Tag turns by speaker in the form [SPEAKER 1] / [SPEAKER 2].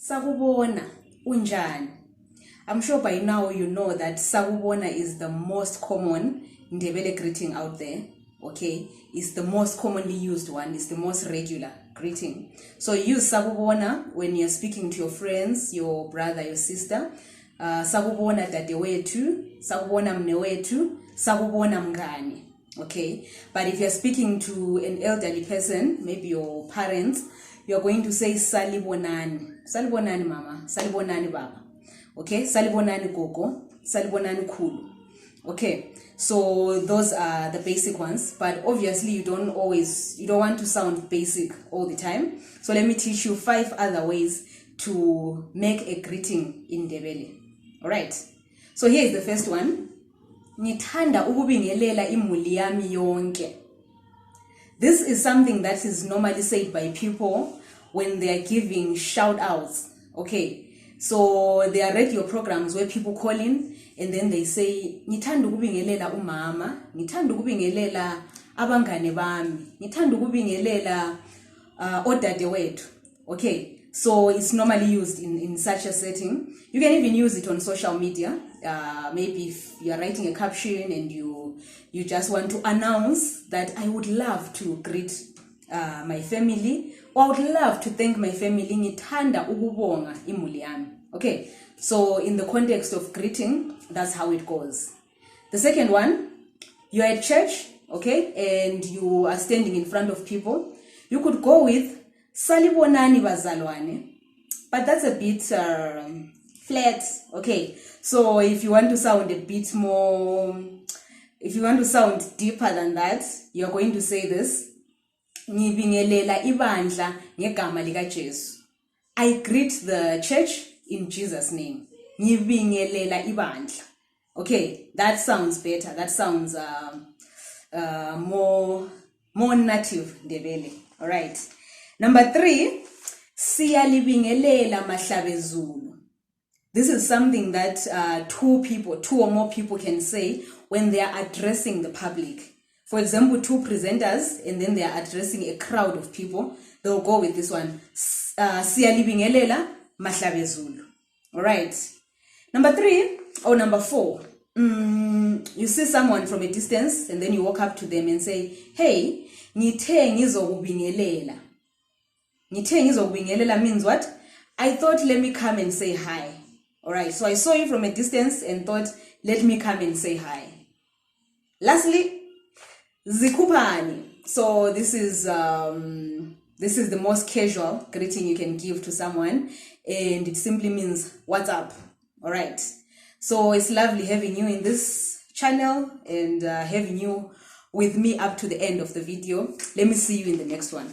[SPEAKER 1] Sakubona, unjani. I'm sure by now you know that Sakubona is the most common Ndebele greeting out there. Okay, it's the most commonly used one. It's the most regular greeting. So use Sakubona when you're speaking to your friends, your brother, your sister. Sakubona dadewethu, Sakubona mnewethu, Sakubona mngani. Okay, but if you're speaking to an elderly person, maybe your parents, you're going to say Salibonani. Salibonani mama, Salibonani baba. Okay, Salibonani gogo, Salibonani khulu. Okay, so those are the basic ones, but obviously you don't want to sound basic all the time. So let me teach you 5 other ways to make a greeting in Ndebele. All right, so here is the first one. Ngithanda ukubingelela imuli yami yonke. This is something that is normally said by people when they are giving shout outs. Okay, so there are radio programs where people call in and then they say ngithanda ukubingelela umama, ngithanda ukubingelela abangane bami, ngithanda ukubingelela odadewethu. Okay, so it's normally used in such a setting. You can even use it on social media. Maybe if you're writing a caption and you just want to announce that I would love to greet my family, or I would love to thank my family. Ngithanda ukubonga imuli yami. Okay, so in the context of greeting, that's how it goes. The second one, you're at church, okay, and you are standing in front of people. You could go with Salibonani bazalwane, but that's a bit flat. Okay, so if you want to sound a bit more, if you want to sound deeper than that, you're going to say this. Ngibingelela ibandla ngegama lika Jesu. I greet the church in Jesus' name. Ngibingelela ibandla. Okay, that sounds better. That sounds more native Ndebele. All right. Number 3, siyalibingelela mahlabezulu. This is something that 2 or more people can say when they are addressing the public. For example, 2 presenters and then they are addressing a crowd of people. They'll go with this one. Siyalibingelela mahlabezulu. All right. Number 4. You see someone from a distance and then you walk up to them and say, hey, ngithe ngizokubingelela. Ngithe ngizokubingelela means what? I thought, let me come and say hi. All right, so I saw you from a distance and thought, let me come and say hi. Lastly, zikupani. So this is the most casual greeting you can give to someone, and it simply means what's up. All right, so it's lovely having you in this channel and having you with me up to the end of the video. Let me see you in the next one.